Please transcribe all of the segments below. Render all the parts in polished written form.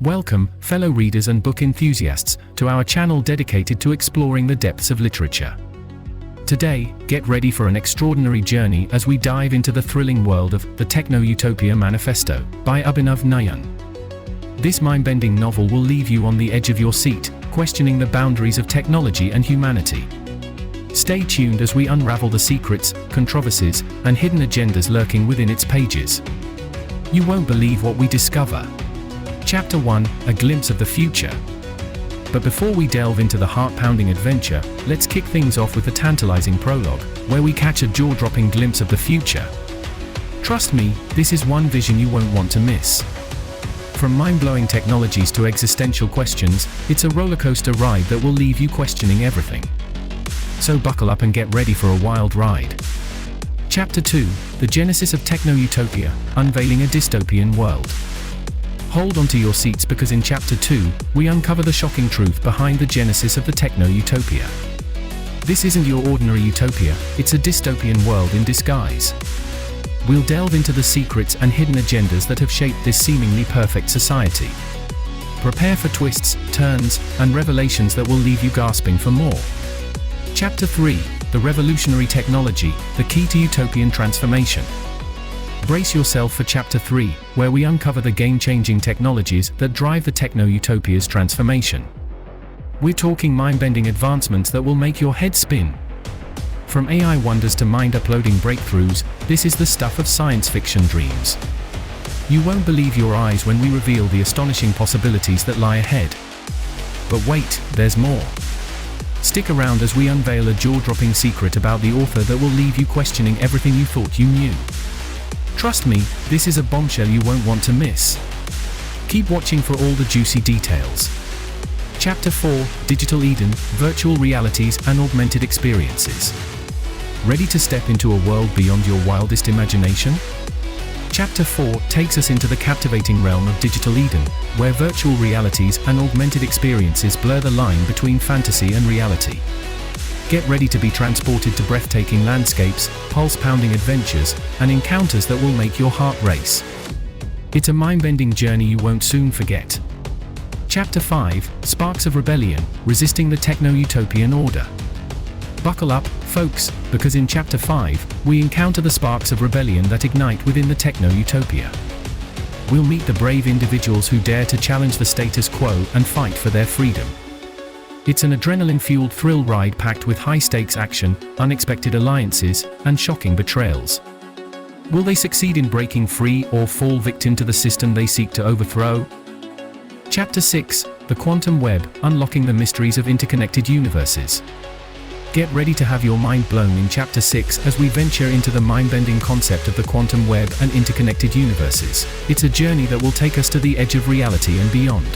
Welcome, fellow readers and book enthusiasts, to our channel dedicated to exploring the depths of literature. Today, get ready for an extraordinary journey as we dive into the thrilling world of the Techno Utopia Manifesto by Abhinav Nayan. This mind-bending novel will leave you on the edge of your seat, questioning the boundaries of technology and humanity. Stay tuned as we unravel the secrets, controversies, and hidden agendas lurking within its pages. You won't believe what we discover. Chapter 1, A Glimpse of the Future. But before we delve into the heart-pounding adventure, let's kick things off with a tantalizing prologue, where we catch a jaw-dropping glimpse of the future. Trust me, this is one vision you won't want to miss. From mind-blowing technologies to existential questions, it's a rollercoaster ride that will leave you questioning everything. So buckle up and get ready for a wild ride. Chapter 2, The Genesis of Techno Utopia, Unveiling a Dystopian World. Hold on to your seats because in Chapter 2, we uncover the shocking truth behind the genesis of the Techno Utopia. This isn't your ordinary utopia, it's a dystopian world in disguise. We'll delve into the secrets and hidden agendas that have shaped this seemingly perfect society. Prepare for twists, turns, and revelations that will leave you gasping for more. Chapter 3, The Revolutionary Technology, the Key to Utopian Transformation. Brace yourself for Chapter 3, where we uncover the game-changing technologies that drive the Techno-Utopia's transformation. We're talking mind-bending advancements that will make your head spin. From AI wonders to mind-uploading breakthroughs, this is the stuff of science fiction dreams. You won't believe your eyes when we reveal the astonishing possibilities that lie ahead. But wait, there's more. Stick around as we unveil a jaw-dropping secret about the author that will leave you questioning everything you thought you knew. Trust me, this is a bombshell you won't want to miss. Keep watching for all the juicy details. Chapter 4, Digital Eden, Virtual Realities and Augmented Experiences. Ready to step into a world beyond your wildest imagination? Chapter 4 takes us into the captivating realm of Digital Eden, where virtual realities and augmented experiences blur the line between fantasy and reality. Get ready to be transported to breathtaking landscapes, pulse-pounding adventures, and encounters that will make your heart race. It's a mind-bending journey you won't soon forget. Chapter 5, Sparks of Rebellion, Resisting the Techno-Utopian Order. Buckle up, folks, because in Chapter 5, we encounter the sparks of rebellion that ignite within the Techno-Utopia. We'll meet the brave individuals who dare to challenge the status quo and fight for their freedom. It's an adrenaline-fueled thrill ride packed with high-stakes action, unexpected alliances, and shocking betrayals. Will they succeed in breaking free or fall victim to the system they seek to overthrow? Chapter 6, The Quantum Web, Unlocking the Mysteries of Interconnected Universes. Get ready to have your mind blown in Chapter 6 as we venture into the mind-bending concept of the quantum web and interconnected universes. It's a journey that will take us to the edge of reality and beyond.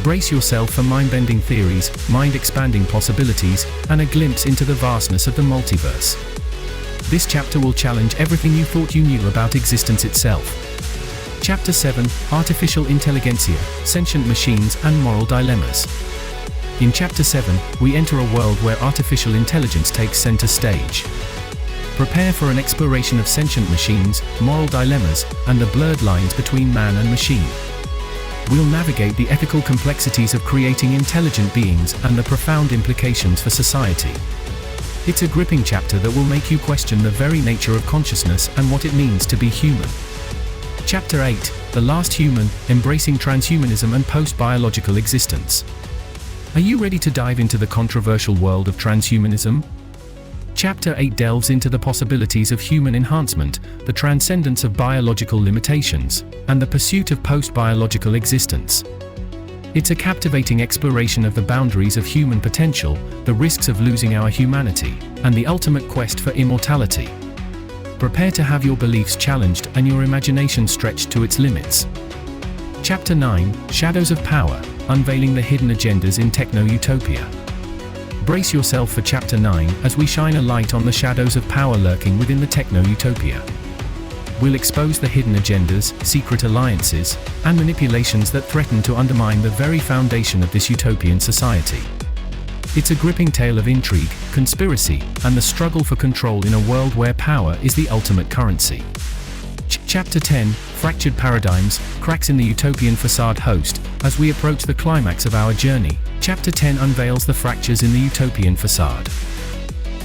Brace yourself for mind-bending theories, mind-expanding possibilities, and a glimpse into the vastness of the multiverse. This chapter will challenge everything you thought you knew about existence itself. Chapter 7, Artificial Intelligentsia, Sentient Machines and Moral Dilemmas. In Chapter 7, we enter a world where artificial intelligence takes center stage. Prepare for an exploration of sentient machines, moral dilemmas, and the blurred lines between man and machine. We'll navigate the ethical complexities of creating intelligent beings and the profound implications for society. It's a gripping chapter that will make you question the very nature of consciousness and what it means to be human. Chapter 8, The Last Human, Embracing Transhumanism and Post-Biological Existence. Are you ready to dive into the controversial world of transhumanism? Chapter 8 delves into the possibilities of human enhancement, the transcendence of biological limitations, and the pursuit of post-biological existence. It's a captivating exploration of the boundaries of human potential, the risks of losing our humanity, and the ultimate quest for immortality. Prepare to have your beliefs challenged and your imagination stretched to its limits. Chapter 9, Shadows of Power, Unveiling the Hidden Agendas in Techno-Utopia. Brace yourself for Chapter 9 as we shine a light on the shadows of power lurking within the Techno-Utopia. We'll expose the hidden agendas, secret alliances, and manipulations that threaten to undermine the very foundation of this utopian society. It's a gripping tale of intrigue, conspiracy, and the struggle for control in a world where power is the ultimate currency. Chapter 10, Fractured Paradigms, Cracks in the Utopian Facade. Host. As we approach the climax of our journey, Chapter 10 unveils the fractures in the utopian facade.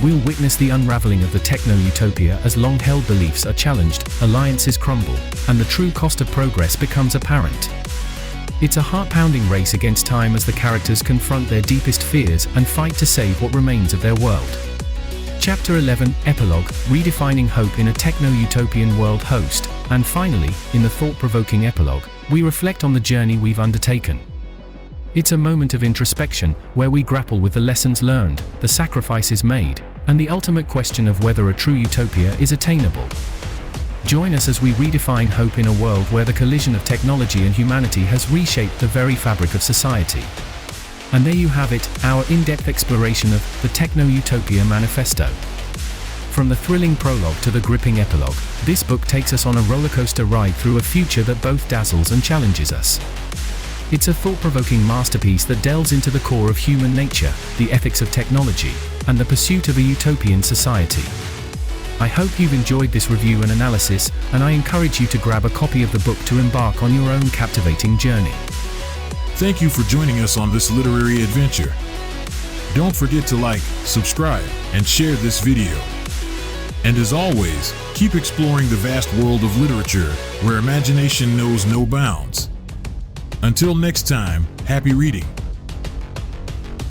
We'll witness the unraveling of the Techno Utopia as long-held beliefs are challenged, alliances crumble, and the true cost of progress becomes apparent. It's a heart-pounding race against time as the characters confront their deepest fears and fight to save what remains of their world. Chapter 11, Epilogue, Redefining Hope in a Techno-Utopian World. Host. And finally, in the thought-provoking epilogue, we reflect on the journey we've undertaken. It's a moment of introspection, where we grapple with the lessons learned, the sacrifices made, and the ultimate question of whether a true utopia is attainable. Join us as we redefine hope in a world where the collision of technology and humanity has reshaped the very fabric of society. And there you have it, our in-depth exploration of the Techno Utopia Manifesto. From the thrilling prologue to the gripping epilogue, this book takes us on a rollercoaster ride through a future that both dazzles and challenges us. It's a thought-provoking masterpiece that delves into the core of human nature, the ethics of technology, and the pursuit of a utopian society. I hope you've enjoyed this review and analysis, and I encourage you to grab a copy of the book to embark on your own captivating journey. Thank you for joining us on this literary adventure. Don't forget to like, subscribe, and share this video. And as always, keep exploring the vast world of literature, where imagination knows no bounds. Until next time, happy reading.